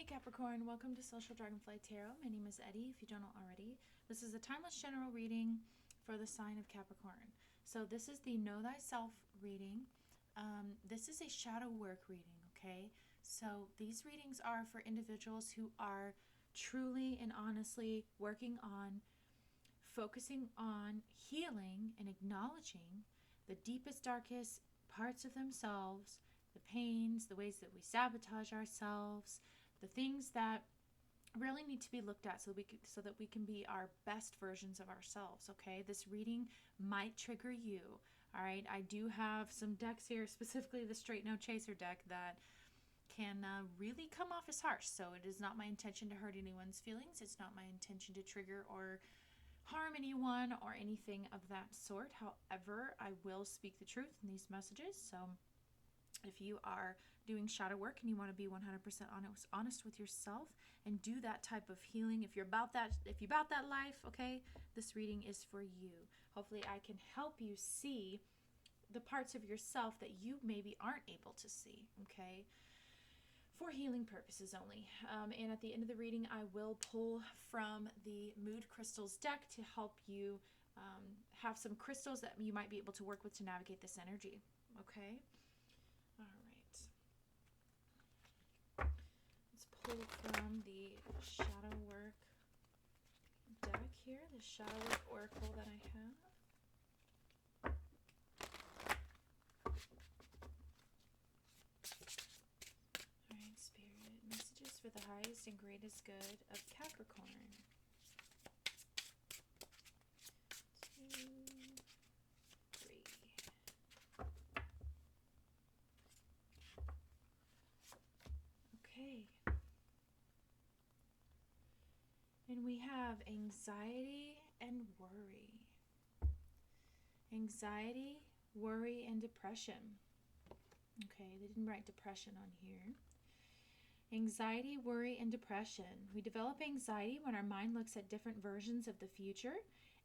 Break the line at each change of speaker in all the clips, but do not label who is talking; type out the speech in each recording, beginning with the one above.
Hey Capricorn, welcome to Social Dragonfly Tarot. My name is Eddie, if you don't know already. This is a timeless general reading for the sign of Capricorn. So this is the Know Thyself reading. This is a shadow work reading, okay? So these readings are for individuals who are truly and honestly working on focusing on healing and acknowledging the deepest, darkest parts of themselves, the pains, the ways that we sabotage ourselves, the things that really need to be looked at so that we can be our best versions of ourselves. Okay, this reading might trigger you. All right, I do have some decks here, specifically the Straight No Chaser deck, that can really come off as harsh. So it is not my intention to hurt anyone's feelings. It's not my intention to trigger or harm anyone or anything of that sort. However, I will speak the truth in these messages. So if you are doing shadow work and you want to be 100% honest with yourself and do that type of healing, if you're about that life, okay, this reading is for you. Hopefully I can help you see the parts of yourself that you maybe aren't able to see, okay, for healing purposes only. And at the end of the reading, I will pull from the Mood Crystals deck to help you have some crystals that you might be able to work with to navigate this energy, okay? All right. Let's pull from the Shadow Work deck here, the Shadow Work Oracle that I have. All right, Spirit, messages for the highest and greatest good of Capricorn. 2, 3. Okay. And we have anxiety and worry. Anxiety, worry, and depression. Okay, they didn't write depression on here. Anxiety, worry, and depression. We develop anxiety when our mind looks at different versions of the future,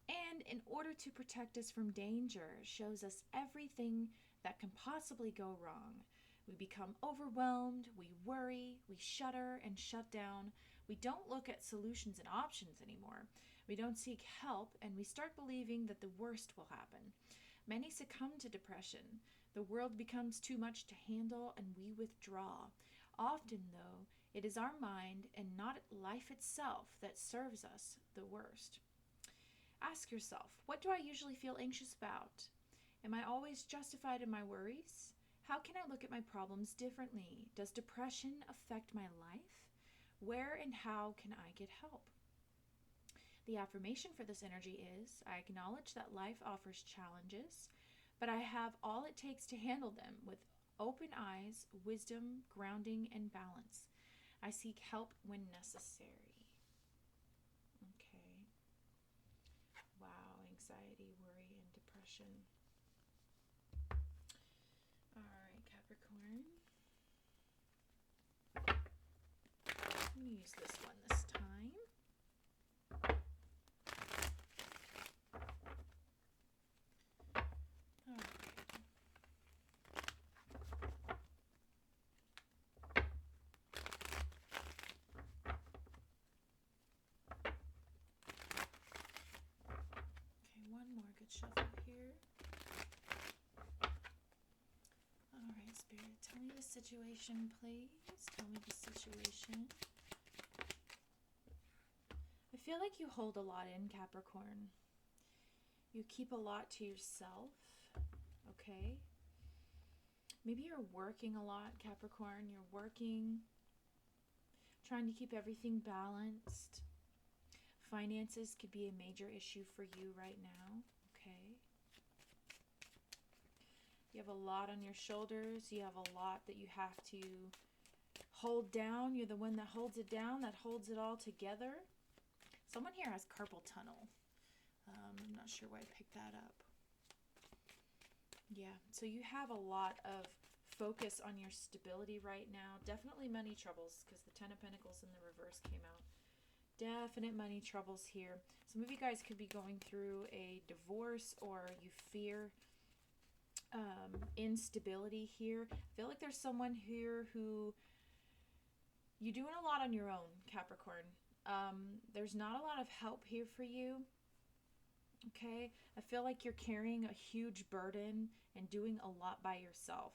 and in order to protect us from danger, shows us everything that can possibly go wrong. We become overwhelmed, we worry, we shudder and shut down. We don't look at solutions and options anymore. We don't seek help, and we start believing that the worst will happen. Many succumb to depression. The world becomes too much to handle, and we withdraw. Often, though, it is our mind and not life itself that serves us the worst. Ask yourself, what do I usually feel anxious about? Am I always justified in my worries? How can I look at my problems differently? Does depression affect my life? Where and how can I get help? The affirmation for this energy is, I acknowledge that life offers challenges, but I have all it takes to handle them with open eyes, wisdom, grounding, and balance. I seek help when necessary. Okay. Wow, anxiety, worry, and depression. All right, Capricorn. I'm going to use this one this time. All right. Okay, one more good shuffle here. All right, Spirit, tell me the situation, please. Tell me the situation. I feel like you hold a lot in, Capricorn. You keep a lot to yourself, okay? Maybe you're working a lot, Capricorn. You're working, trying to keep everything balanced. Finances could be a major issue for you right now, okay? You have a lot on your shoulders. You have a lot that you have to hold down. You're the one that holds it down, that holds it all together. Someone here has carpal tunnel. I'm not sure why I picked that up. Yeah, so you have a lot of focus on your stability right now. Definitely money troubles, because the Ten of Pentacles in the reverse came out. Definite money troubles here. Some of you guys could be going through a divorce, or you fear instability here. I feel like there's someone here who You're doing a lot on your own, Capricorn. There's not a lot of help here for you. Okay, I feel like you're carrying a huge burden and doing a lot by yourself.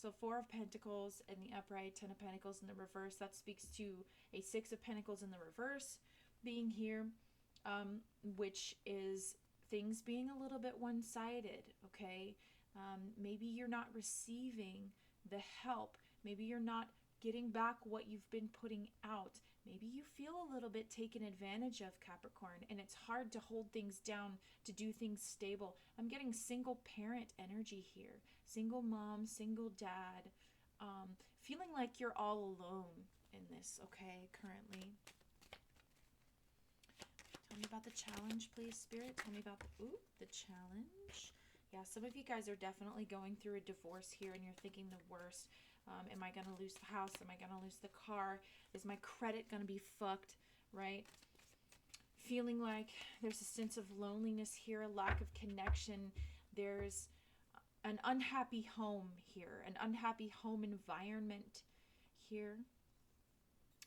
So 4 of Pentacles in the upright, 10 of Pentacles in the reverse. That speaks to a 6 of Pentacles in the reverse being here, which is things being a little bit one-sided, okay? Maybe you're not receiving the help. Maybe you're not getting back what you've been putting out. Maybe you feel a little bit taken advantage of, Capricorn, and it's hard to hold things down, to do things stable. I'm getting single parent energy here. Single mom, single dad. Feeling like you're all alone in this, okay, currently. Tell me about the challenge, please, Spirit. Tell me about the challenge. Yeah, some of you guys are definitely going through a divorce here, and you're thinking the worst. Am I going to lose the house? Am I going to lose the car? Is my credit going to be fucked, right? Feeling like there's a sense of loneliness here, a lack of connection. There's an unhappy home here, an unhappy home environment here.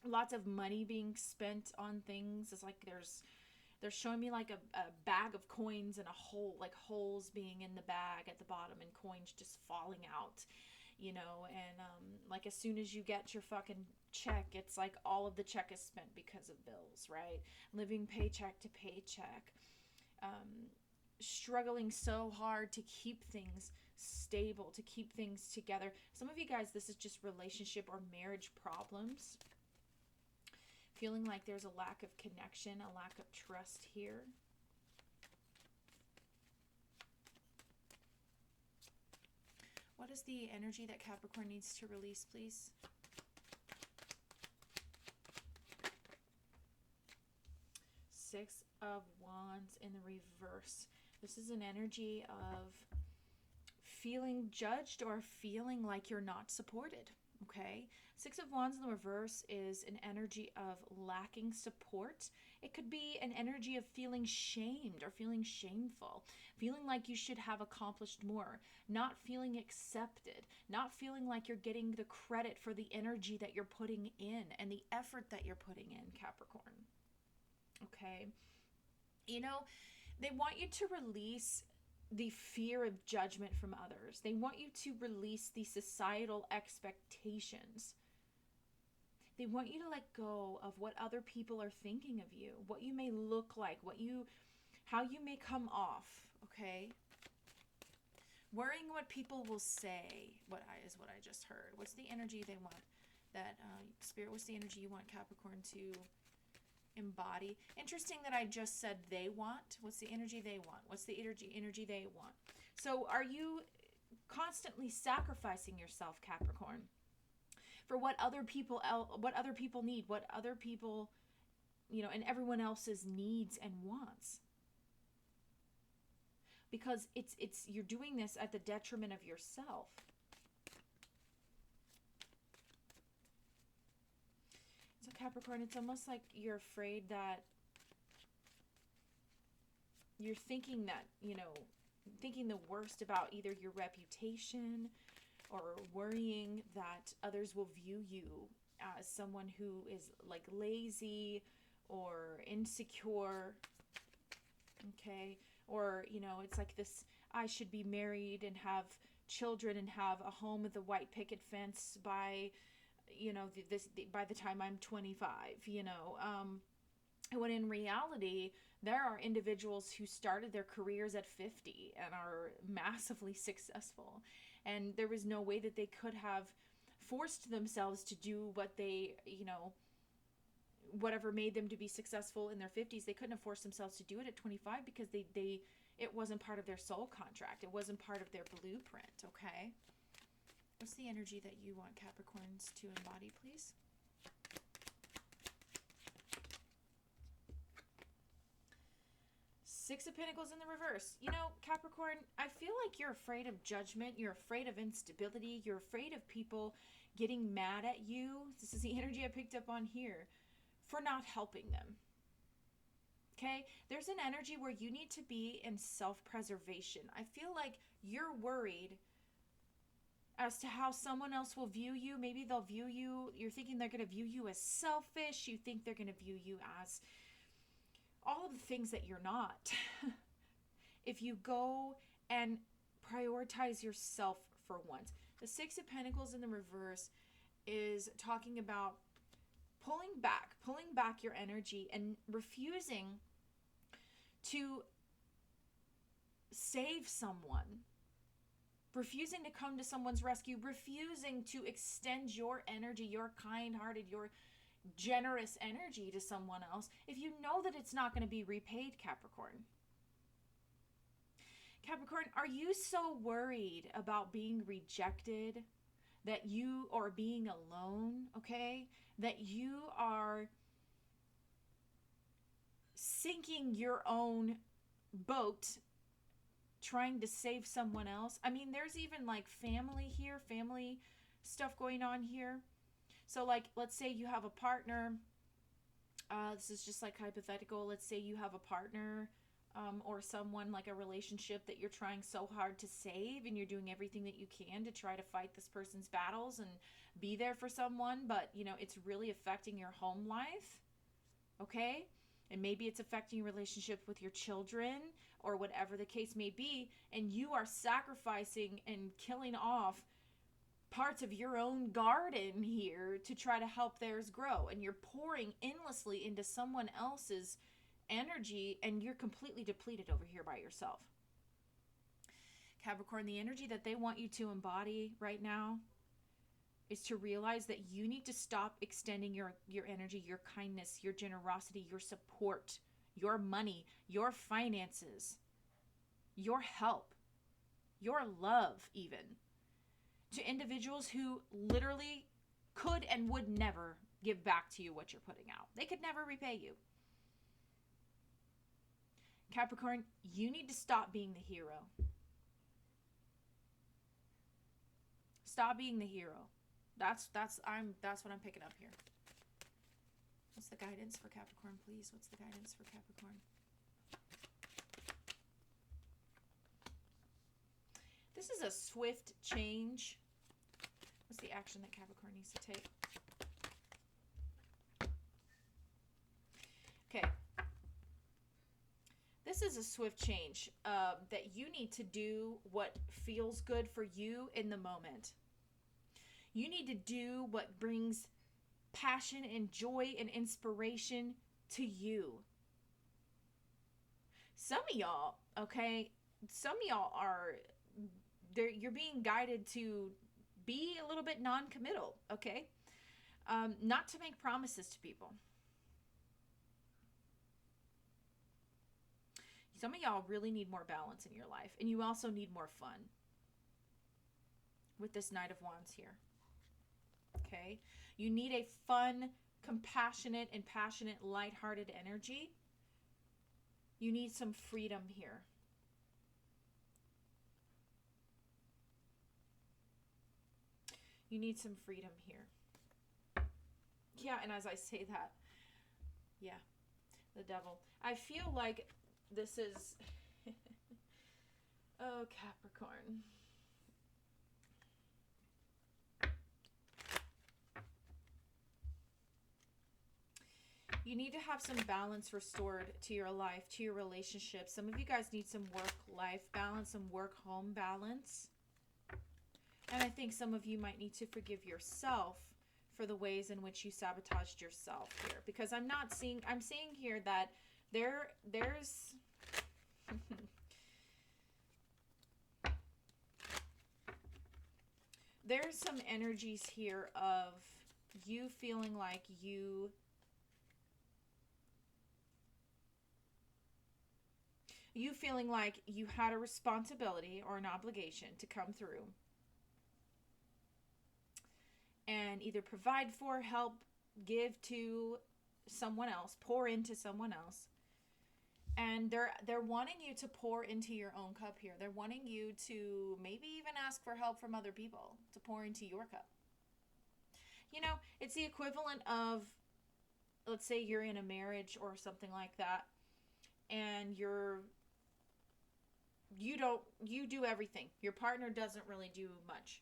Lots of money being spent on things. It's like they're showing me like a bag of coins and a hole, like holes being in the bag at the bottom and coins just falling out. You know, and like as soon as you get your fucking check, it's like all of the check is spent because of bills, right? Living paycheck to paycheck, struggling so hard to keep things stable, to keep things together. Some of you guys, this is just relationship or marriage problems. Feeling like there's a lack of connection, a lack of trust here. What is the energy that Capricorn needs to release, please? Six of Wands in the reverse. This is an energy of feeling judged or feeling like you're not supported, okay? 6 of Wands in the reverse is an energy of lacking support. It could be an energy of feeling shamed or feeling shameful, feeling like you should have accomplished more, not feeling accepted, not feeling like you're getting the credit for the energy that you're putting in and the effort that you're putting in, Capricorn. Okay? You know, they want you to release the fear of judgment from others. They want you to release the societal expectations. They want you to let go of what other people are thinking of you, what you may look like, how you may come off, okay? Worrying what people will say, is what I just heard. What's the energy they want? Spirit, what's the energy you want Capricorn to embody? Interesting that I just said they want. What's the energy they want? What's the energy they want? So are you constantly sacrificing yourself, Capricorn, for what other people need, what other people, and everyone else's needs and wants? Because you're doing this at the detriment of yourself. So Capricorn, it's almost like you're afraid that you're thinking that, thinking the worst about either your reputation or worrying that others will view you as someone who is like lazy or insecure, okay? Or, it's like this, I should be married and have children and have a home with a white picket fence by by the time I'm 25, when in reality, there are individuals who started their careers at 50 and are massively successful. And there was no way that they could have forced themselves to do what they, whatever made them to be successful in their 50s. They couldn't have forced themselves to do it at 25 because it wasn't part of their soul contract. It wasn't part of their blueprint, okay? What's the energy that you want Capricorns to embody, please? Six of Pentacles in the reverse. Capricorn, I feel like you're afraid of judgment. You're afraid of instability. You're afraid of people getting mad at you. This is the energy I picked up on here, for not helping them. Okay? There's an energy where you need to be in self-preservation. I feel like you're worried. as to how someone else will view you. Maybe they'll view you, you're thinking they're going to view you as selfish. You think they're going to view you as all of the things that you're not. If you go and prioritize yourself for once. The Six of Pentacles in the reverse is talking about pulling back your energy and refusing to save someone, refusing to come to someone's rescue, refusing to extend your energy, your kind-hearted, your generous energy to someone else if you know that it's not going to be repaid, Capricorn. Capricorn, are you so worried about being rejected that you are being alone, okay? That you are sinking your own boat trying to save someone else? I mean, there's even like family here, family stuff going on here. So like, let's say you have a partner. This is just like hypothetical. Let's say you have a partner or someone, like a relationship that you're trying so hard to save, and you're doing everything that you can to try to fight this person's battles and be there for someone, but you know, it's really affecting your home life, okay? And maybe it's affecting your relationship with your children or whatever the case may be, and you are sacrificing and killing off parts of your own garden here to try to help theirs grow, and you're pouring endlessly into someone else's energy, and you're completely depleted over here by yourself. Capricorn, the energy that they want you to embody right now is to realize that you need to stop extending your energy, your kindness, your generosity, your support, your money, your finances, your help, your love even, to individuals who literally could and would never give back to you what you're putting out. They could never repay you. Capricorn, you need to stop being the hero. Stop being the hero. That's what I'm picking up here. What's the guidance for Capricorn, please? What's the guidance for Capricorn? This is a swift change. What's the action that Capricorn needs to take? Okay. This is a swift change that you need to do what feels good for you in the moment. You need to do what brings passion and joy and inspiration to you. Some of y'all, okay, some of y'all are, you're being guided to be a little bit non-committal, okay? Not to make promises to people. Some of y'all really need more balance in your life, and you also need more fun with this Knight of Wands here. Okay? You need a fun, compassionate, and passionate, lighthearted energy. You need some freedom here. You need some freedom here. Yeah, and as I say that, yeah, the devil. I feel like this is, oh, Capricorn. You need to have some balance restored to your life, to your relationship. Some of you guys need some work-life balance, some work-home balance. And I think some of you might need to forgive yourself for the ways in which you sabotaged yourself here. Because I'm seeing here that there's there's some energies here of you feeling like you had a responsibility or an obligation to come through and either provide for, help, give to someone else, pour into someone else. And they're wanting you to pour into your own cup here. They're wanting you to maybe even ask for help from other people to pour into your cup. You know, it's the equivalent of, let's say you're in a marriage or something like that, and you do everything. Your partner doesn't really do much.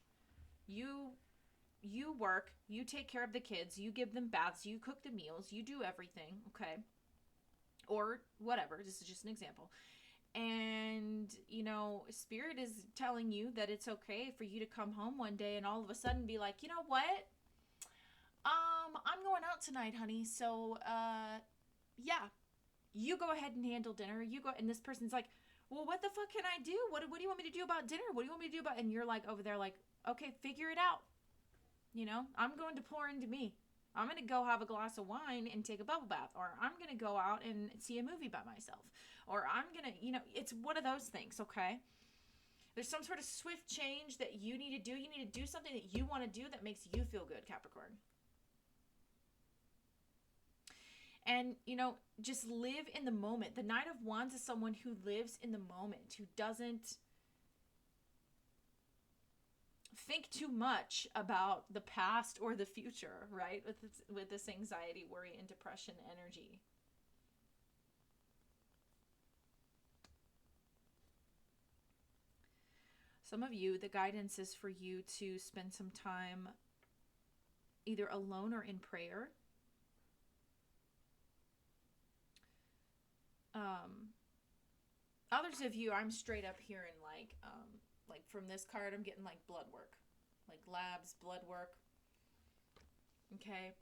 you work, you take care of the kids, you give them baths, you cook the meals, you do everything, okay? Or whatever, this is just an example. And, you know, Spirit is telling you that it's okay for you to come home one day and all of a sudden be like, you know what? I'm going out tonight, honey. So, yeah, you go ahead and handle dinner. You go, and this person's like, well, what the fuck can I do? What do you want me to do about dinner? What do you want me to do about, and you're like over there like, okay, figure it out. You know, I'm going to pour into me. I'm going to go have a glass of wine and take a bubble bath, or I'm going to go out and see a movie by myself, or I'm going to, you know, it's one of those things, okay? There's some sort of swift change that you need to do. You need to do something that you want to do that makes you feel good, Capricorn. And, you know, just live in the moment. The Knight of Wands is someone who lives in the moment, who doesn't think too much about the past or the future, right? With this anxiety, worry, and depression energy. Some of you, the guidance is for you to spend some time either alone or in prayer. Others of you, I'm straight up hearing like from this card, I'm getting like blood work, like labs, blood work. Okay.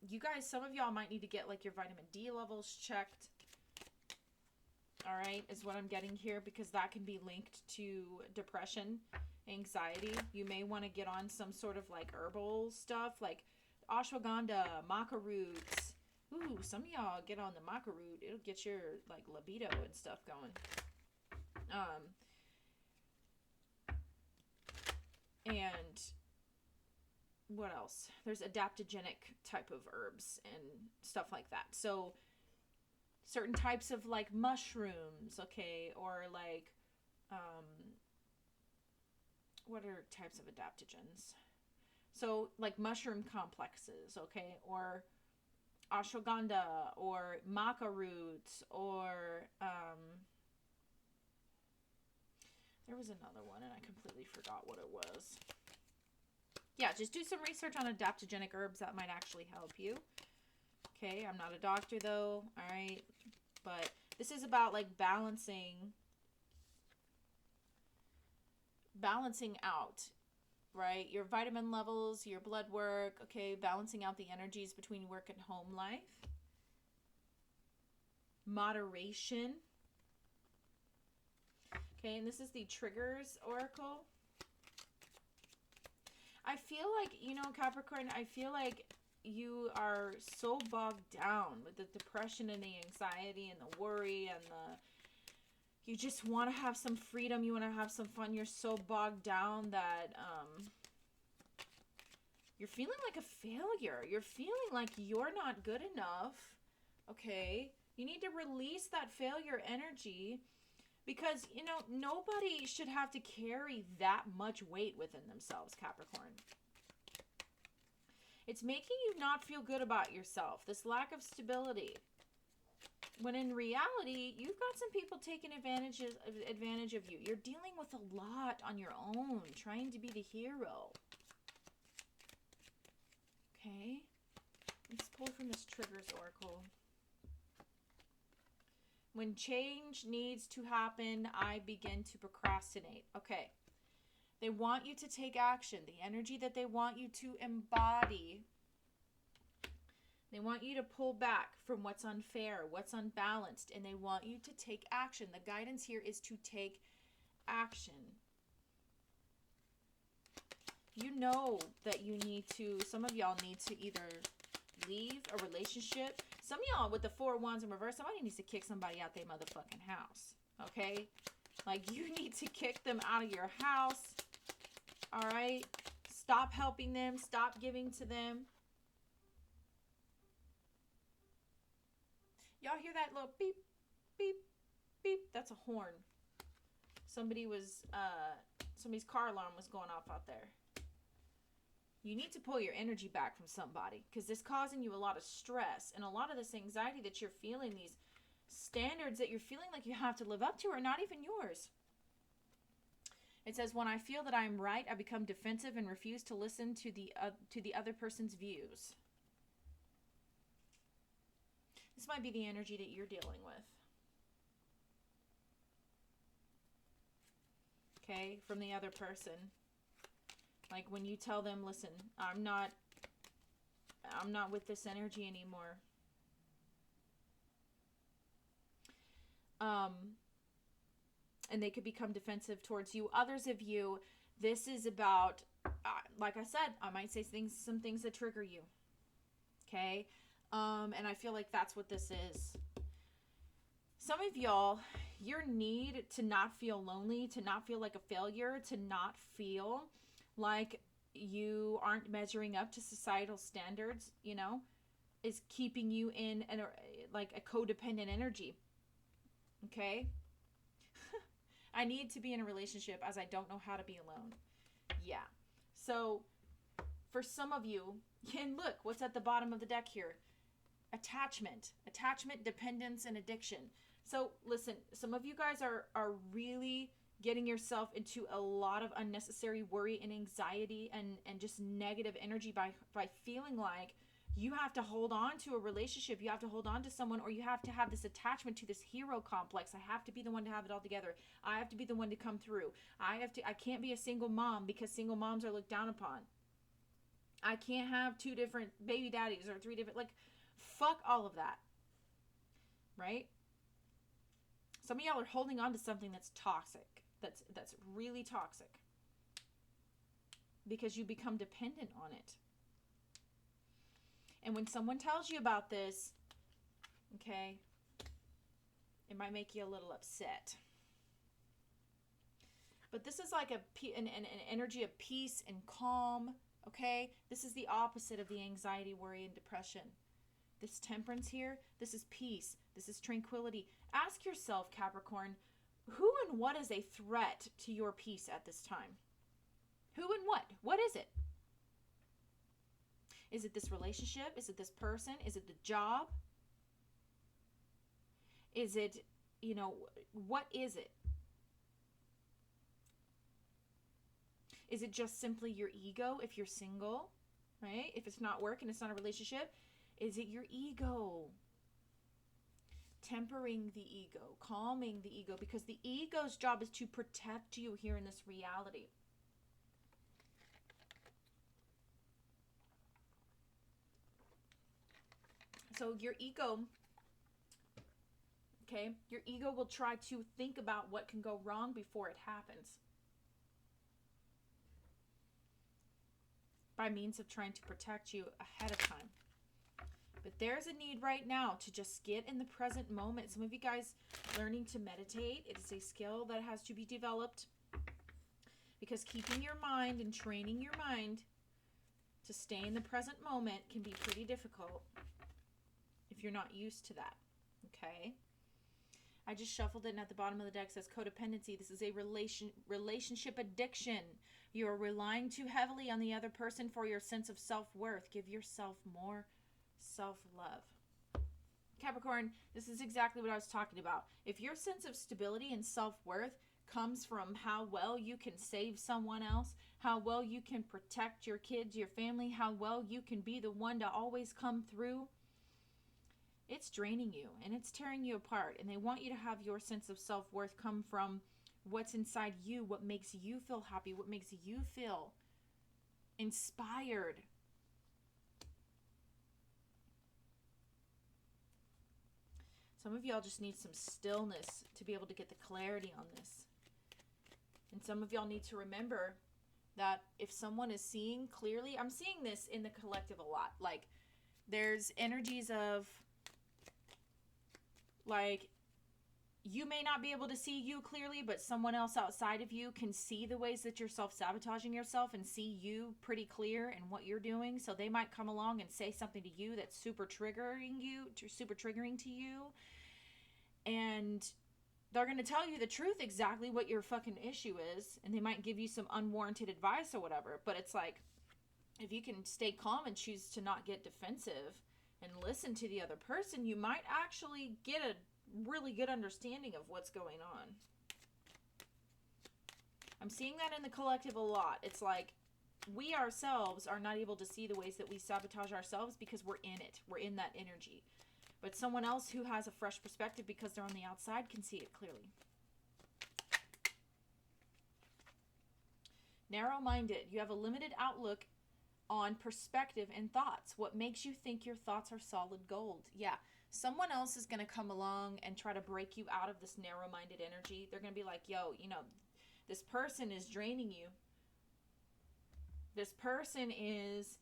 You guys, some of y'all might need to get like your vitamin D levels checked. All right, is what I'm getting here, because that can be linked to depression, anxiety. You may want to get on some sort of like herbal stuff like ashwagandha, maca roots. Ooh, some of y'all get on the maca root. It'll get your like libido and stuff going. And what else? There's adaptogenic type of herbs and stuff like that. So certain types of like mushrooms, okay, or like what are types of adaptogens? So like mushroom complexes, okay, or ashwagandha, or maca roots, or there was another one and I completely forgot what it was. Yeah, just do some research on adaptogenic herbs that might actually help you. Okay, I'm not a doctor though, all right? But this is about like balancing out, right? Your vitamin levels, your blood work, okay? Balancing out the energies between work and home life. Moderation. Okay, and this is the Triggers Oracle. I feel like, you know, Capricorn, I feel like you are so bogged down with the depression and the anxiety and the worry and you just want to have some freedom. You want to have some fun. You're so bogged down that you're feeling like a failure. You're feeling like you're not good enough. Okay? You need to release that failure energy, because, you know, nobody should have to carry that much weight within themselves, Capricorn. It's making you not feel good about yourself, this lack of stability. When in reality, you've got some people taking advantage of you. You're dealing with a lot on your own, trying to be the hero. Okay? Let's pull from this Triggers Oracle. When change needs to happen, I begin to procrastinate. Okay. They want you to take action. The energy that they want you to embody. They want you to pull back from what's unfair, what's unbalanced, and they want you to take action. The guidance here is to take action. You know that you need to, some of y'all need to either leave a relationship. Some of y'all with the Four of Wands in reverse, somebody needs to kick somebody out their motherfucking house. Okay? Like, you need to kick them out of your house. All right? Stop helping them. Stop giving to them. Y'all hear that little beep, beep, beep? That's a horn. Somebody's car alarm was going off out there. You need to pull your energy back from somebody, because it's causing you a lot of stress and a lot of this anxiety that you're feeling. These standards that you're feeling like you have to live up to are not even yours. It says, when I feel that I am right, I become defensive and refuse to listen to the other person's views. This might be the energy that you're dealing with. Okay, from the other person. Like when you tell them, listen, I'm not with this energy anymore. And they could become defensive towards you. Others of you, this is about, like I said, I might say some things that trigger you. Okay? And I feel like that's what this is. Some of y'all, your need to not feel lonely, to not feel like a failure, to not feel like you aren't measuring up to societal standards, you know, is keeping you in like a codependent energy. Okay? I need to be in a relationship as I don't know how to be alone. Yeah. So for some of you, and look, what's at the bottom of the deck here? Attachment, dependence, and addiction. So listen, some of you guys are really getting yourself into a lot of unnecessary worry and anxiety and just negative energy by feeling like you have to hold on to a relationship, you have to hold on to someone, or you have to have this attachment to this hero complex. I have to be the one to have it all together. I have to be the one to come through. I can't be a single mom because single moms are looked down upon. I can't have 2 different baby daddies or 3 different, like, fuck all of that. Right? Some of y'all are holding on to something that's toxic. That's really toxic. Because you become dependent on it. And when someone tells you about this, okay, it might make you a little upset. But this is like an energy of peace and calm, okay? This is the opposite of the anxiety, worry, and depression. This temperance here, this is peace. This is tranquility. Ask yourself, Capricorn, who and what is a threat to your peace at this time? Who and what? What is it? Is it this relationship? Is it this person? Is it the job? Is it, you know, what is it? Is it just simply your ego if you're single, right? If it's not work and it's not a relationship, is it your ego? Tempering the ego, calming the ego, because the ego's job is to protect you here in this reality. So your ego, okay, your ego will try to think about what can go wrong before it happens. By means of trying to protect you ahead of time. But there's a need right now to just get in the present moment. Some of you guys learning to meditate, it is a skill that has to be developed. Because keeping your mind and training your mind to stay in the present moment can be pretty difficult if you're not used to that, okay? I just shuffled it, and at the bottom of the deck says codependency. This is a relationship addiction. You are relying too heavily on the other person for your sense of self-worth. Give yourself more self-love. Capricorn, this is exactly what I was talking about. If your sense of stability and self-worth comes from how well you can save someone else, how well you can protect your kids, your family, how well you can be the one to always come through, it's draining you and it's tearing you apart. And they want you to have your sense of self-worth come from what's inside you, what makes you feel happy, what makes you feel inspired. Some of y'all just need some stillness to be able to get the clarity on this. And some of y'all need to remember that if someone is seeing clearly, I'm seeing this in the collective a lot. Like, there's energies of, like, you may not be able to see you clearly, but someone else outside of you can see the ways that you're self-sabotaging yourself and see you pretty clear in what you're doing. So they might come along and say something to you that's super triggering to you. And they're going to tell you the truth, exactly what your fucking issue is. And they might give you some unwarranted advice or whatever. But it's like, if you can stay calm and choose to not get defensive and listen to the other person, you might actually get a really good understanding of what's going on. I'm seeing that in the collective a lot. It's like we ourselves are not able to see the ways that we sabotage ourselves because we're in it. We're in that energy. But someone else who has a fresh perspective because they're on the outside can see it clearly. Narrow-minded. You have a limited outlook on perspective and thoughts. What makes you think your thoughts are solid gold? Yeah. Someone else is going to come along and try to break you out of this narrow-minded energy. They're going to be like, yo, you know, this person is draining you. This person is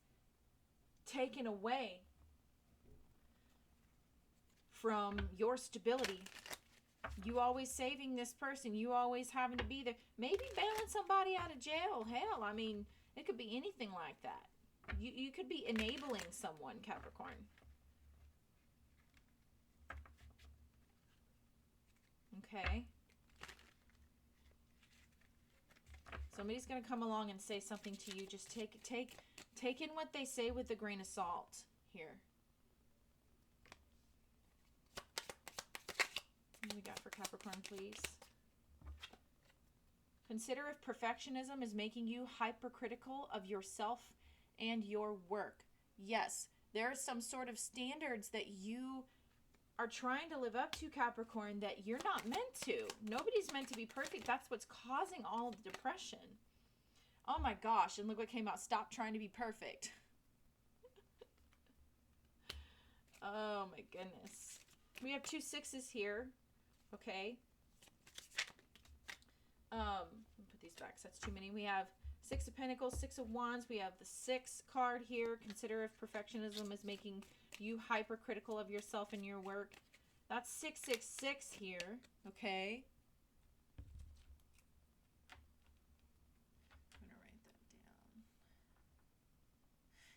taken away from your stability. You always saving this person. You always having to be there. Maybe bailing somebody out of jail. Hell, I mean, it could be anything like that. You could be enabling someone, Capricorn. Okay. Somebody's going to come along and say something to you. Just take in what they say with a grain of salt here. What do we got for Capricorn, please? Consider if perfectionism is making you hypercritical of yourself and your work. Yes, there are some sort of standards that you are trying to live up to, Capricorn, that you're not meant to. Nobody's meant to be perfect. That's what's causing all of the depression. Oh my gosh, and look what came out. Stop trying to be perfect. Oh my goodness. We have 2 6s here. Okay. Put these back, so that's too many. We have 6 of Pentacles, 6 of Wands. We have the 6 card here. Consider if perfectionism is making you hypercritical of yourself and your work. That's 666 here. Okay. I'm going to write that down.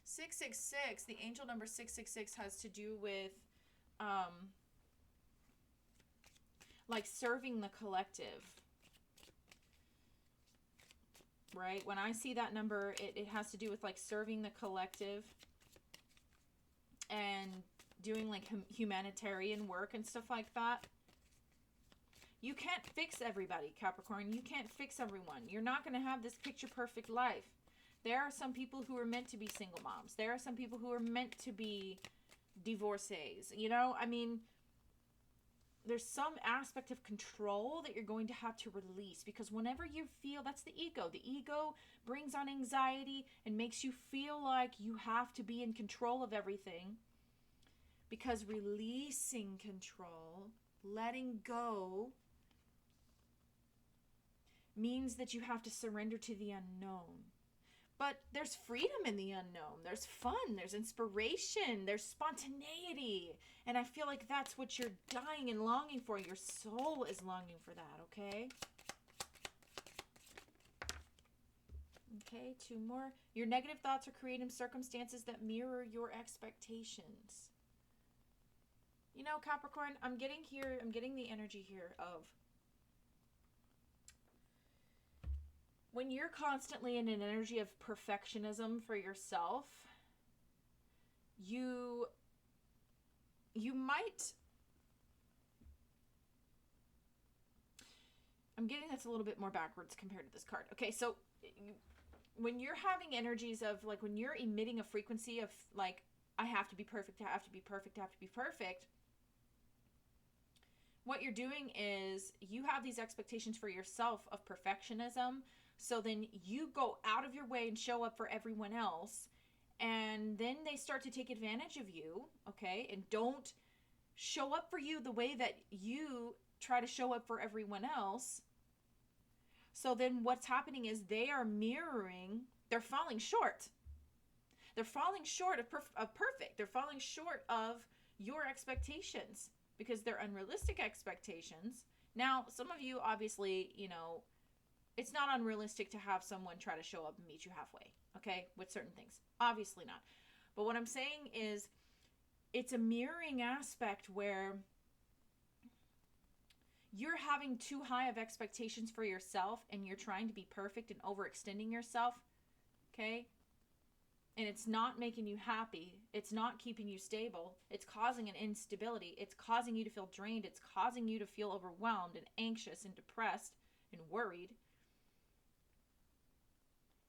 666, the angel number 666 has to do with like serving the collective. Right? When I see that number, it has to do with like serving the collective and doing like humanitarian work and stuff like that. You can't fix everybody, Capricorn. You can't fix everyone. You're not going to have this picture perfect life. There are some people who are meant to be single moms. There are some people who are meant to be divorcees. You know, I mean, there's some aspect of control that you're going to have to release, because whenever you feel, that's the ego. The ego brings on anxiety and makes you feel like you have to be in control of everything, because releasing control, letting go, means that you have to surrender to the unknown. But there's freedom in the unknown. There's fun. There's inspiration. There's spontaneity. And I feel like that's what you're dying and longing for. Your soul is longing for that, okay? Okay, 2 more. Your negative thoughts are creating circumstances that mirror your expectations. You know, Capricorn, I'm getting the energy here of when you're constantly in an energy of perfectionism for yourself, you might, I'm getting that's a little bit more backwards compared to this card. Okay, so when you're having energies of like, when you're emitting a frequency of like, I have to be perfect, I have to be perfect, I have to be perfect, what you're doing is you have these expectations for yourself of perfectionism. So then you go out of your way and show up for everyone else. And then they start to take advantage of you, okay? And don't show up for you the way that you try to show up for everyone else. So then what's happening is they are mirroring, they're falling short. They're falling short of perfect. They're falling short of your expectations because they're unrealistic expectations. Now, some of you obviously, you know, it's not unrealistic to have someone try to show up and meet you halfway, okay, with certain things. Obviously not. But what I'm saying is it's a mirroring aspect where you're having too high of expectations for yourself and you're trying to be perfect and overextending yourself, okay? And it's not making you happy. It's not keeping you stable. It's causing an instability. It's causing you to feel drained. It's causing you to feel overwhelmed and anxious and depressed and worried.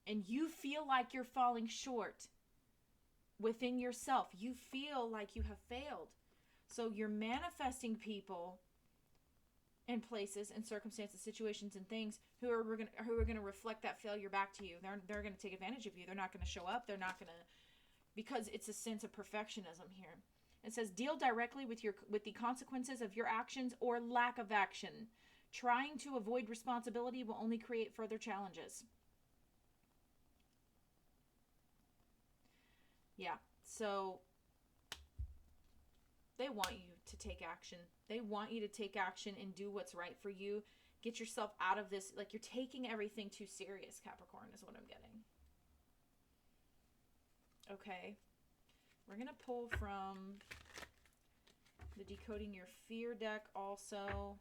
and you feel like you're falling short within yourself. You feel like you have failed. So you're manifesting people and places and circumstances, situations, and things who are going to reflect that failure back to you. They're going to take advantage of you. They're not going to show up. They're not going to, because it's a sense of perfectionism here. It says, deal directly with the consequences of your actions or lack of action. Trying to avoid responsibility will only create further challenges. Yeah, so they want you to take action. They want you to take action and do what's right for you. Get yourself out of this. Like, you're taking everything too serious, Capricorn, is what I'm getting. Okay. We're going to pull from the Decoding Your Fear deck also,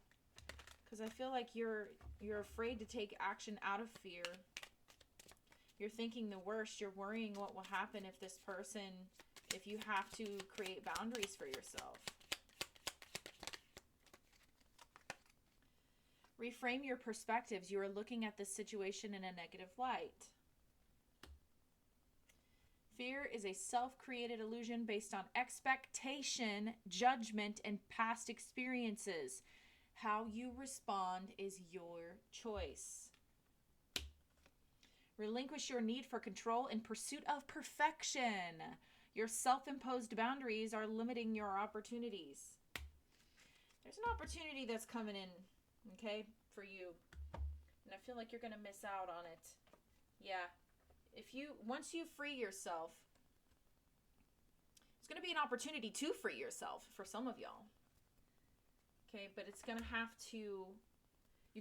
because I feel like you're afraid to take action out of fear. You're thinking the worst. You're worrying what will happen if this person, if you have to create boundaries for yourself. Reframe your perspectives. You are looking at this situation in a negative light. Fear is a self-created illusion based on expectation, judgment, and past experiences. How you respond is your choice. Relinquish your need for control in pursuit of perfection. Your self-imposed boundaries are limiting your opportunities. There's an opportunity that's coming in, okay, for you. And I feel like you're going to miss out on it. Yeah. Once you free yourself, it's going to be an opportunity to free yourself for some of y'all. Okay, but you're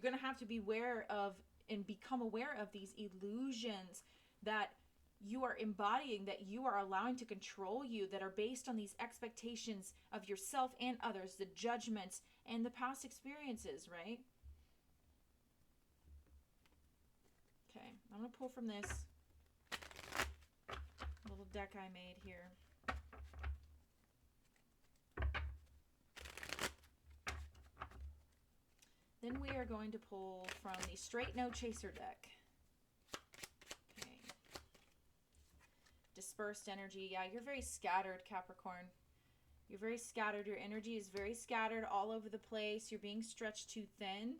going to have to be aware of and become aware of these illusions that you are embodying, that you are allowing to control you, that are based on these expectations of yourself and others, the judgments and the past experiences, right? Okay, I'm going to pull from this little deck I made here. Then we are going to pull from the Straight No Chaser deck. Okay. Dispersed energy. Yeah, you're very scattered, Capricorn. You're very scattered. Your energy is very scattered all over the place. You're being stretched too thin.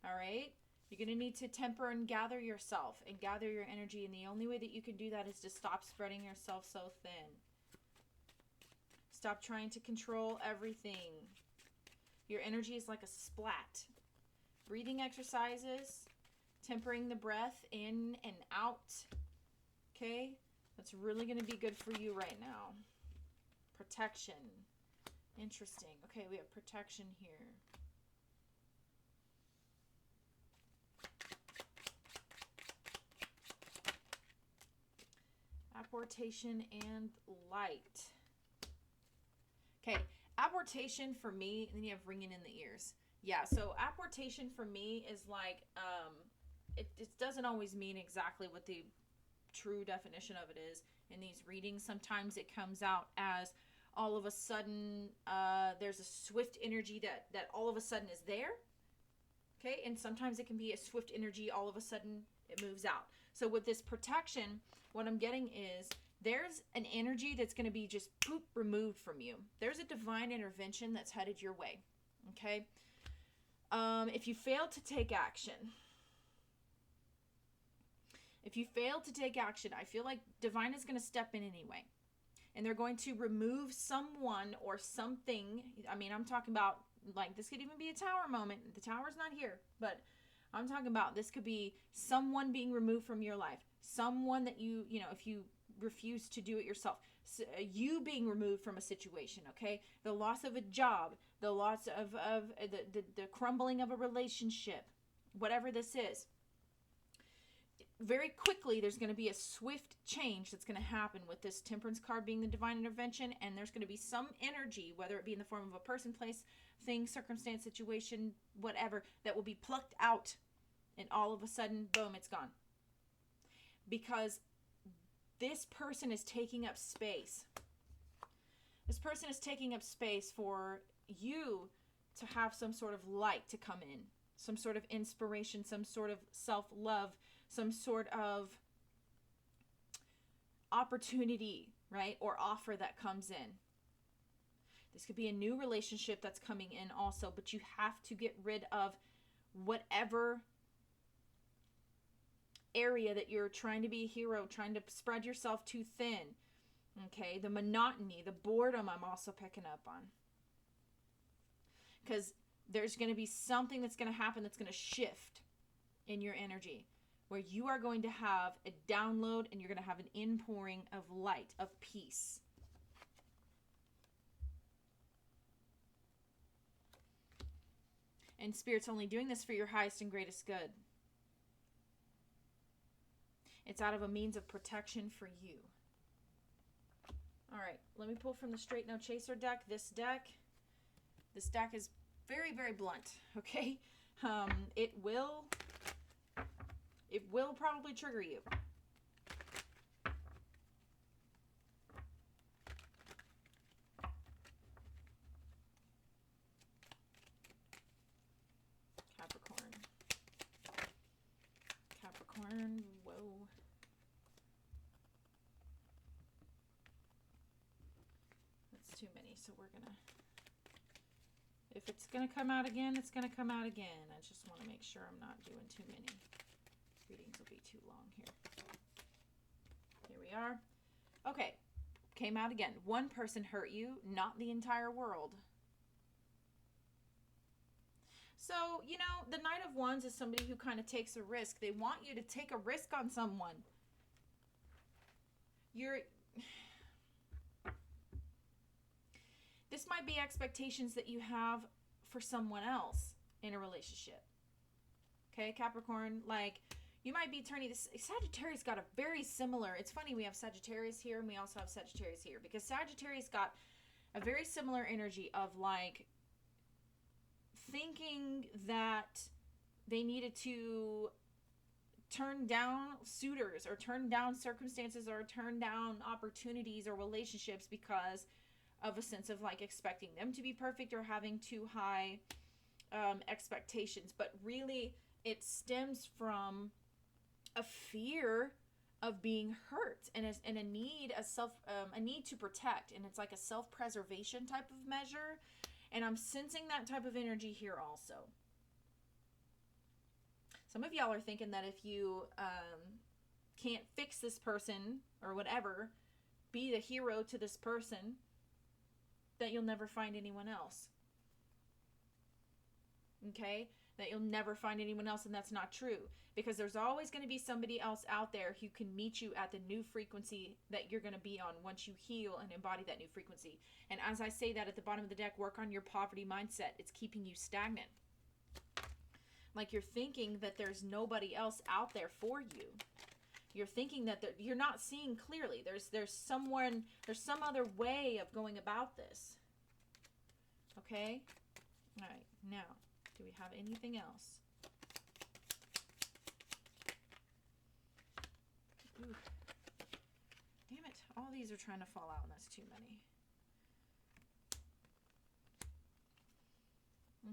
All right? You're going to need to temper and gather yourself and gather your energy. And the only way that you can do that is to stop spreading yourself so thin. Stop trying to control everything. Your energy is like a splat. Breathing exercises, tempering the breath in and out. Okay? That's really going to be good for you right now. Protection. Interesting. Okay, we have protection here. Apportation and light. Okay, apportation for me, and then you have ringing in the ears. Yeah, so apportation for me is like, it doesn't always mean exactly what the true definition of it is in these readings. Sometimes it comes out as all of a sudden there's a swift energy that all of a sudden is there. Okay, and sometimes it can be a swift energy, all of a sudden it moves out. So with this protection, what I'm getting is there's an energy that's going to be just poop removed from you. There's a divine intervention that's headed your way. Okay. If you fail to take action, I feel like divine is going to step in anyway. And they're going to remove someone or something. I mean, I'm talking about, like, this could even be a tower moment. The tower's not here, but I'm talking about this could be someone being removed from your life. Someone that you know, if you refuse to do it yourself, so you being removed from a situation, okay? The loss of a job, the loss of the crumbling of a relationship, whatever this is. Very quickly, there's going to be a swift change that's going to happen with this Temperance card being the divine intervention, and there's going to be some energy, whether it be in the form of a person, place, thing, circumstance, situation, whatever, that will be plucked out, and all of a sudden, boom, it's gone. Because this person is taking up space. This person is taking up space for you to have some sort of light to come in, some sort of inspiration, some sort of self-love, some sort of opportunity, right? Or offer that comes in. This could be a new relationship that's coming in also, but you have to get rid of whatever area that you're trying to be a hero, trying to spread yourself too thin. Okay, the monotony, the boredom I'm also picking up on. Because there's going to be something that's going to happen that's going to shift in your energy, where you are going to have a download and you're going to have an inpouring of light, of peace. And Spirit's only doing this for your highest and greatest good. It's out of a means of protection for you. All right, let me pull from the Straight No Chaser deck. This deck is very, very blunt, okay? It will probably trigger you. Capricorn, whoa. That's too many, so we're gonna, if it's gonna come out again, it's gonna come out again. I just want to make sure I'm not doing too many. Readings will be too long here. Here we are. Okay, came out again. One person hurt you, not the entire world. So, you know, the Knight of Wands is somebody who kind of takes a risk. They want you to take a risk on someone. This might be expectations that you have for someone else in a relationship. Okay, Capricorn, like, you might be turning this. Sagittarius got a very similar, it's funny, we have Sagittarius here and we also have Sagittarius here, because Sagittarius got a very similar energy of, like, thinking that they needed to turn down suitors or turn down circumstances or turn down opportunities or relationships because of a sense of, like, expecting them to be perfect or having too high expectations. But really it stems from a fear of being hurt and a need, a need to protect, and it's like a self-preservation type of measure. And I'm sensing that type of energy here also. Some of y'all are thinking that if you can't fix this person or whatever, be the hero to this person, that you'll never find anyone else. Okay? That you'll never find anyone else, and that's not true. Because there's always going to be somebody else out there who can meet you at the new frequency that you're going to be on once you heal and embody that new frequency. And as I say that at the bottom of the deck, work on your poverty mindset. It's keeping you stagnant. Like, you're thinking that there's nobody else out there for you. You're thinking that you're not seeing clearly. There's some other way of going about this. Okay? All right. Now, do we have anything else? Ooh. Damn it. All these are trying to fall out, and that's too many.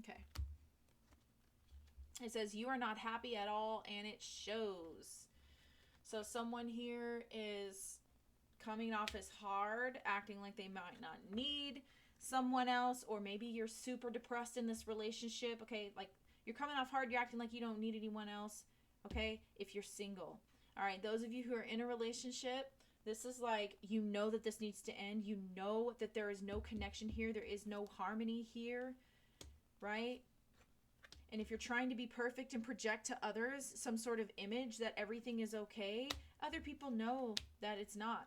Okay. It says, you are not happy at all, and it shows. So someone here is coming off as hard, acting like they might not need someone else, or maybe you're super depressed in this relationship. Okay, like, you're coming off hard, you're acting like you don't need anyone else. Okay, if you're single. All right, those of you who are in a relationship, this is like, you know that this needs to end. You know that there is no connection here. There is no harmony here, right? And if you're trying to be perfect and project to others some sort of image that everything is okay, other people know that it's not.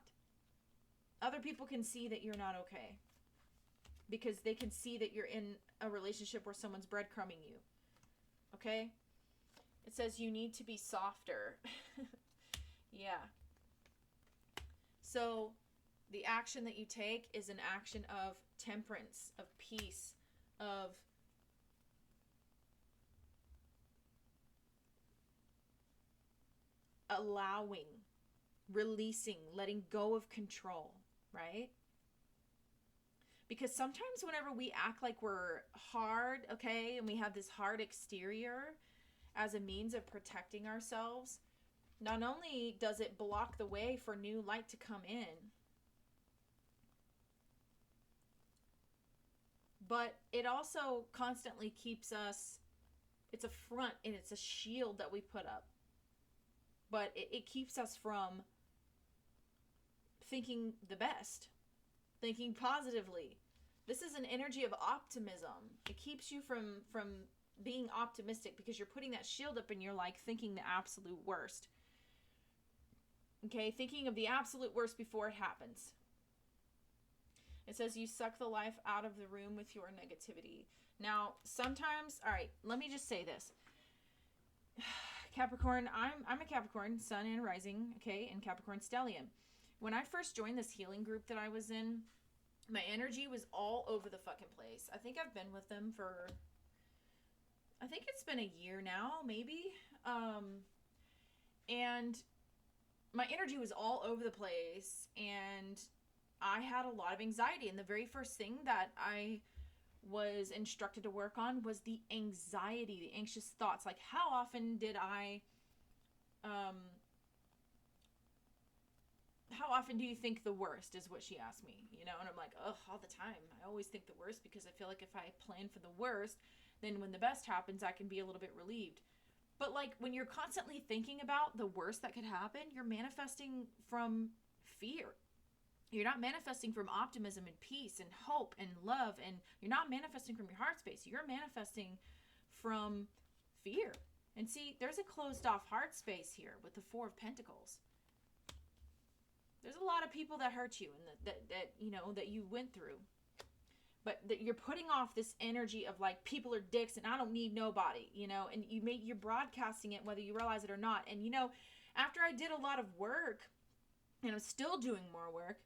Other people can see that you're not okay, because they can see that you're in a relationship where someone's breadcrumbing you. Okay? It says you need to be softer. Yeah. So the action that you take is an action of temperance, of peace, of allowing, releasing, letting go of control, right? Because sometimes whenever we act like we're hard, okay, and we have this hard exterior as a means of protecting ourselves, not only does it block the way for new light to come in, but it also constantly keeps us, it's a front and it's a shield that we put up. But it keeps us from thinking the best, thinking positively. This is an energy of optimism. It keeps you from being optimistic because you're putting that shield up and you're like thinking the absolute worst. Okay, thinking of the absolute worst before it happens. It says you suck the life out of the room with your negativity. Now, sometimes, all right, let me just say this. Capricorn, I'm a Capricorn, sun and rising, okay, and Capricorn stellium. When I first joined this healing group that I was in, my energy was all over the fucking place. I think I've been with them for, I think it's been a year now, maybe. And my energy was all over the place, and I had a lot of anxiety. And the very first thing that I was instructed to work on was the anxiety, the anxious thoughts. Like, how often did how often do you think the worst, is what she asked me, you know? And I'm like, ugh, all the time. I always think the worst because I feel like if I plan for the worst, then when the best happens, I can be a little bit relieved. But like, when you're constantly thinking about the worst that could happen, you're manifesting from fear. You're not manifesting from optimism and peace and hope and love, and you're not manifesting from your heart space. You're manifesting from fear. And see, there's a closed off heart space here with the Four of Pentacles. There's a lot of people that hurt you and that you know, that you went through. But that you're putting off this energy of like, people are dicks and I don't need nobody, you know, and you're broadcasting it whether you realize it or not. And you know, after I did a lot of work, and I'm still doing more work,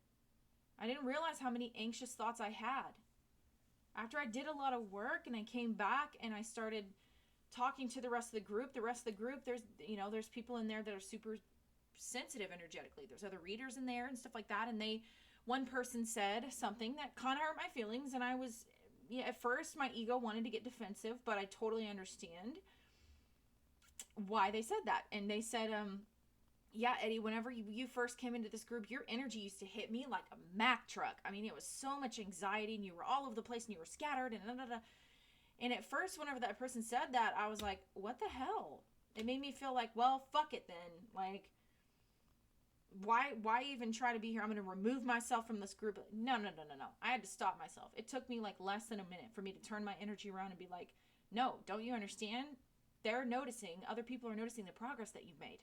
I didn't realize how many anxious thoughts I had. After I did a lot of work and I came back and I started talking to the rest of the group, there's people in there that are super sensitive energetically. There's other readers in there and stuff like that. And one person said something that kind of hurt my feelings. And I was, at first my ego wanted to get defensive, but I totally understand why they said that. And they said, yeah, Eddie, whenever you first came into this group, your energy used to hit me like a Mack truck. I mean, it was so much anxiety and you were all over the place and you were scattered and da, da, da. And at first, whenever that person said that, I was like, what the hell? It made me feel like, well, fuck it then. Like, why even try to be here? I'm going to remove myself from this group. No. I had to stop myself. It took me like less than a minute for me to turn my energy around and be like, no, don't you understand? They're noticing, other people are noticing the progress that you've made.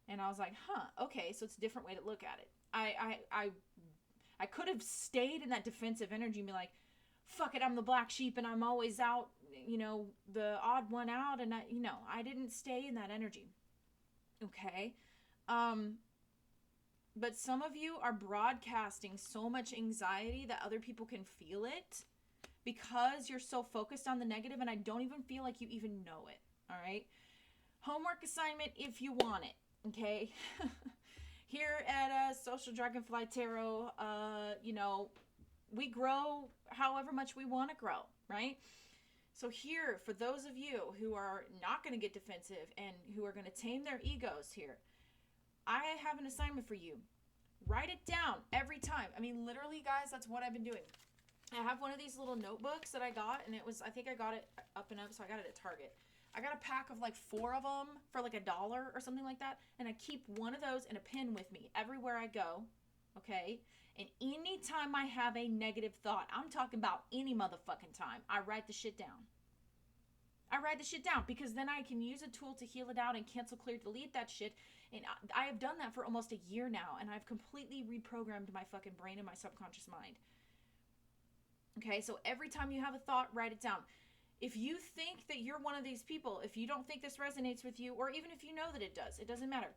And I was like, okay, so it's a different way to look at it. I could have stayed in that defensive energy and be like, fuck it, I'm the black sheep and I'm always out, you know, the odd one out. And I didn't stay in that energy. Okay. But some of you are broadcasting so much anxiety that other people can feel it because you're so focused on the negative, and I don't even feel like you even know it. All right. Homework assignment if you want it. Okay. Here at Social Dragonfly Tarot, we grow however much we want to grow, right? So here, for those of you who are not going to get defensive and who are going to tame their egos here, I have an assignment for you. Write it down every time. I mean, literally, guys, that's what I've been doing. I have one of these little notebooks that I got, and I think I got it up and up, so I got it at Target. I got a pack of like 4 of them for like $1 or something like that. And I keep one of those and a pen with me everywhere I go. Okay. And anytime I have a negative thought, I'm talking about any motherfucking time, I write the shit down. Because then I can use a tool to heal it out and cancel, clear, delete that shit. And I have done that for almost a year now. And I've completely reprogrammed my fucking brain and my subconscious mind. Okay. So every time you have a thought, write it down. If you think that you're one of these people, if you don't think this resonates with you, or even if you know that it does, it doesn't matter.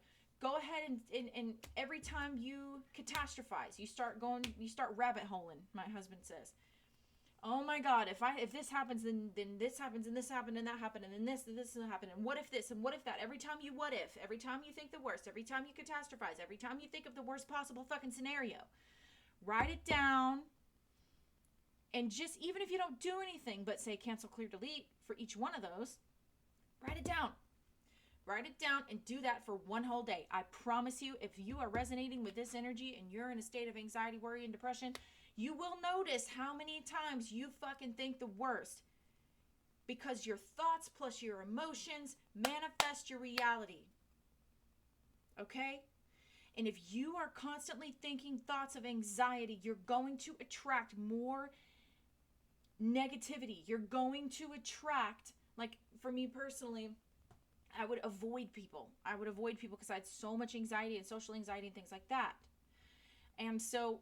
Go ahead and every time you catastrophize, you start rabbit holing, my husband says. Oh my God, if this happens, then this happens, and this happened, and that happened, and then this happened, and what if this, and what if that? Every time you what if, every time you think the worst, every time you catastrophize, every time you think of the worst possible fucking scenario, write it down. And just, even if you don't do anything but say cancel, clear, delete for each one of those, write it down. Write it down and do that for one whole day. I promise you, if you are resonating with this energy and you're in a state of anxiety, worry, and depression, you will notice how many times you fucking think the worst. Because your thoughts plus your emotions manifest your reality. Okay? And if you are constantly thinking thoughts of anxiety, you're going to attract more negativity. You're going to attract, like for me personally, I would avoid people. I would avoid people because I had so much anxiety and social anxiety and things like that. And so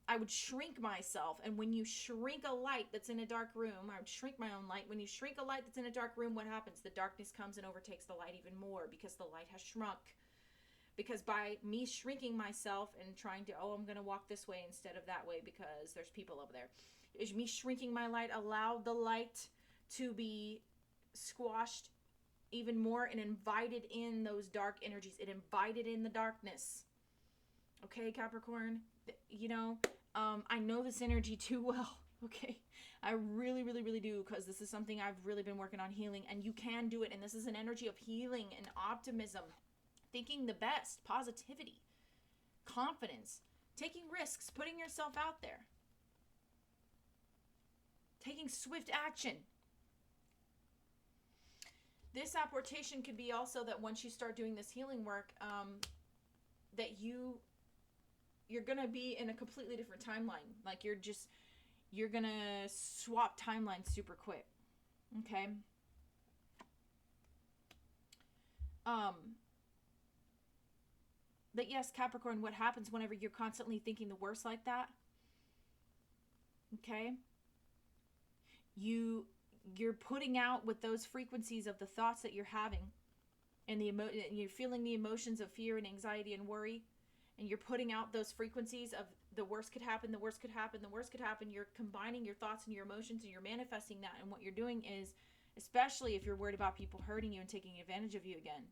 I would shrink myself. And when you shrink a light that's in a dark room, I would shrink my own light. When you shrink a light that's in a dark room, what happens? The darkness comes and overtakes the light even more because the light has shrunk. Because by me shrinking myself and trying to, I'm going to walk this way instead of that way because there's people over there. Is me shrinking my light allowed the light to be squashed even more and invited in those dark energies. It invited in the darkness. Okay, Capricorn? You know, I know this energy too well. Okay, I really, really, really do, because this is something I've really been working on healing, and you can do it. And this is an energy of healing and optimism, thinking the best, positivity, confidence, taking risks, putting yourself out there, taking swift action. This apportation could be also that once you start doing this healing work, that you're going to be in a completely different timeline. Like you're going to swap timelines super quick. Okay? But yes, Capricorn, what happens whenever you're constantly thinking the worst like that? Okay? You're putting out with those frequencies of the thoughts that you're having, and you're feeling the emotions of fear and anxiety and worry, and you're putting out those frequencies of the worst could happen, the worst could happen, the worst could happen. You're combining your thoughts and your emotions, and you're manifesting that. And what you're doing is, especially if you're worried about people hurting you and taking advantage of you again,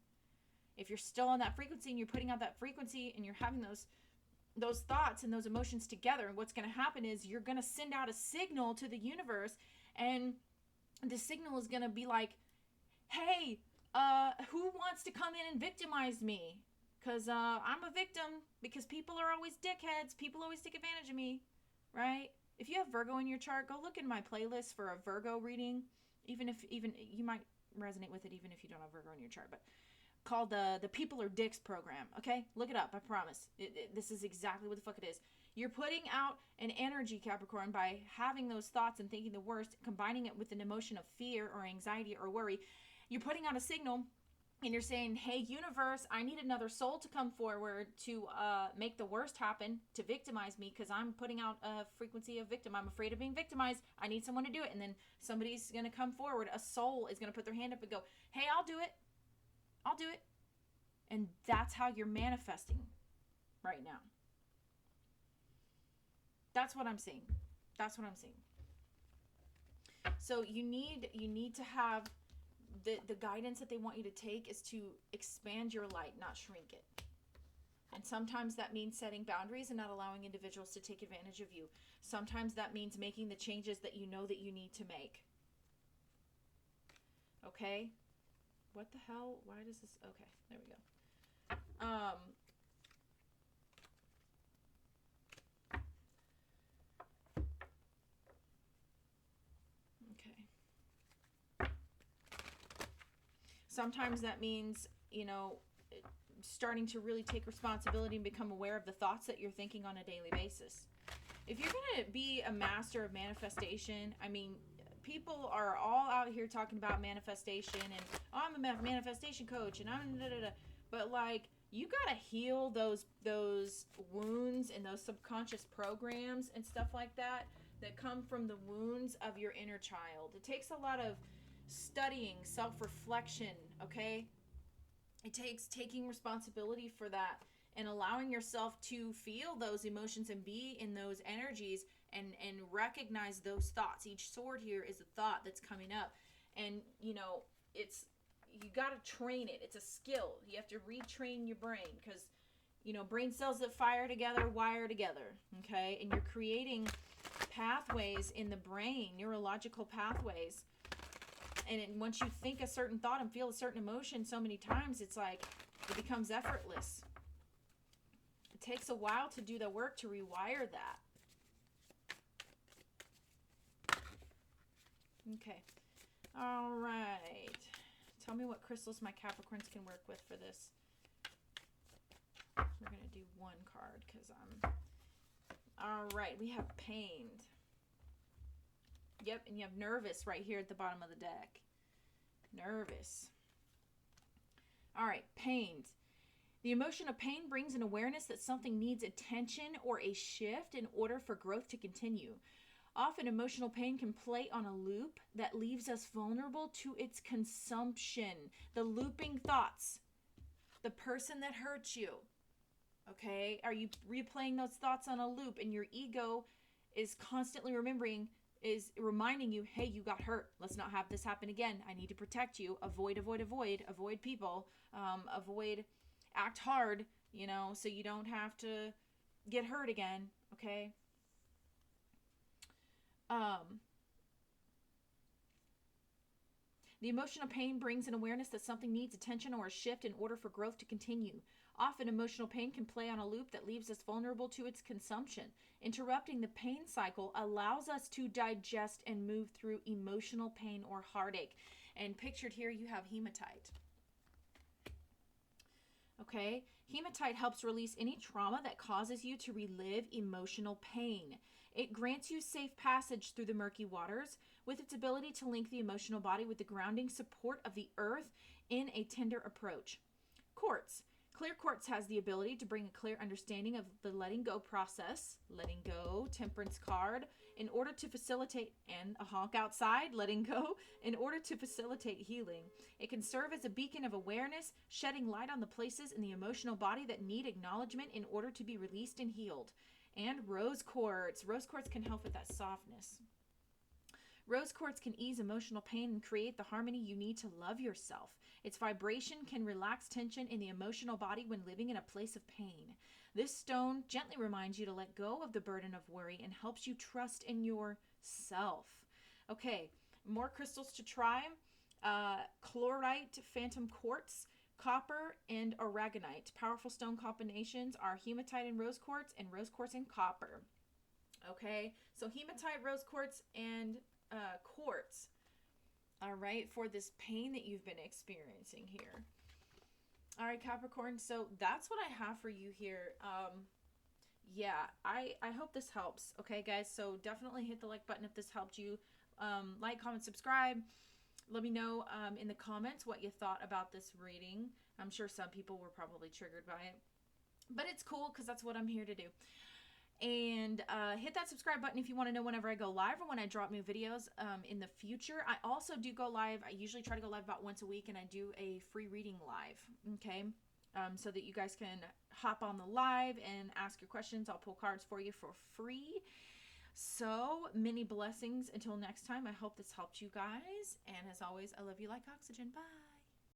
if you're still on that frequency and you're putting out that frequency and you're having those thoughts and those emotions together, what's going to happen is you're going to send out a signal to the universe, and the signal is going to be like, hey, who wants to come in and victimize me? Because I'm a victim, because people are always dickheads. People always take advantage of me, right? If you have Virgo in your chart, go look in my playlist for a Virgo reading. Even you might resonate with it even if you don't have Virgo in your chart, but called the People Are Dicks program, okay? Look it up, I promise. This is exactly what the fuck it is. You're putting out an energy, Capricorn, by having those thoughts and thinking the worst, combining it with an emotion of fear or anxiety or worry. You're putting out a signal, and you're saying, hey, universe, I need another soul to come forward to make the worst happen, to victimize me, because I'm putting out a frequency of victim. I'm afraid of being victimized. I need someone to do it. And then somebody's going to come forward. A soul is going to put their hand up and go, hey, I'll do it. I'll do it. And that's how you're manifesting right now. That's what I'm seeing. That's what I'm seeing. So you need to have the guidance that they want you to take is to expand your light, not shrink it. And sometimes that means setting boundaries and not allowing individuals to take advantage of you. Sometimes that means making the changes that you know that you need to make. Okay? What the hell? Why does this... Okay, there we go. Okay. Sometimes that means, starting to really take responsibility and become aware of the thoughts that you're thinking on a daily basis. If you're going to be a master of manifestation, I mean, people are all out here talking about manifestation and I'm a manifestation coach and I'm da-da-da. But you gotta heal those wounds and those subconscious programs and stuff like that come from the wounds of your inner child. It takes a lot of studying, self-reflection, okay? It takes taking responsibility for that and allowing yourself to feel those emotions and be in those energies and recognize those thoughts. Each sword here is a thought that's coming up. And, you got to train it. It's a skill. You have to retrain your brain because, brain cells that fire together, wire together, okay? And you're creating pathways in the brain, neurological pathways. And once you think a certain thought and feel a certain emotion so many times, it's like it becomes effortless. It takes a while to do the work to rewire that. Okay. All right. Tell me what crystals my Capricorns can work with for this. We're going to do one card because I'm... All right. We have pained. Yep. And you have nervous right here at the bottom of the deck. Nervous. All right. Pained. The emotion of pain brings an awareness that something needs attention or a shift in order for growth to continue. Often emotional pain can play on a loop that leaves us vulnerable to its consumption. The looping thoughts. The person that hurt you. Okay? Are you replaying those thoughts on a loop and your ego is constantly reminding you, hey, you got hurt. Let's not have this happen again. I need to protect you. Avoid people. Act hard, so you don't have to get hurt again. Okay? The emotion of pain brings an awareness that something needs attention or a shift in order for growth to continue. Often emotional pain can play on a loop that leaves us vulnerable to its consumption. Interrupting the pain cycle allows us to digest and move through emotional pain or heartache. And pictured here you have hematite. Okay? Hematite helps release any trauma that causes you to relive emotional pain. It grants you safe passage through the murky waters with its ability to link the emotional body with the grounding support of the earth in a tender approach. Quartz. Clear quartz has the ability to bring a clear understanding of the letting go process. Letting go, temperance card, in order to facilitate, and a honk outside, letting go, in order to facilitate healing. It can serve as a beacon of awareness, shedding light on the places in the emotional body that need acknowledgement in order to be released and healed. And rose quartz. Rose quartz can help with that softness. Rose quartz can ease emotional pain and create the harmony you need to love yourself. Its vibration can relax tension in the emotional body when living in a place of pain. This stone gently reminds you to let go of the burden of worry and helps you trust in yourself. Okay, more crystals to try. Chlorite, phantom quartz, copper, and aragonite. Powerful stone combinations are hematite and rose quartz and copper. Okay, so hematite, rose quartz, and quartz. All right, for this pain that you've been experiencing here. All right, Capricorn, so that's what I have for you here. Yeah, I hope this helps. Okay, guys, so definitely hit the like button if this helped you. Like, comment, subscribe. Let me know in the comments what you thought about this reading. I'm sure some people were probably triggered by it. But it's cool because that's what I'm here to do. And hit that subscribe button if you want to know whenever I go live or when I drop new videos in the future. I also do go live. I usually try to go live about once a week, and I do a free reading live, okay? So that you guys can hop on the live and ask your questions. I'll pull cards for you for free. So many blessings until next time. I hope this helped you guys. And as always, I love you like oxygen. Bye.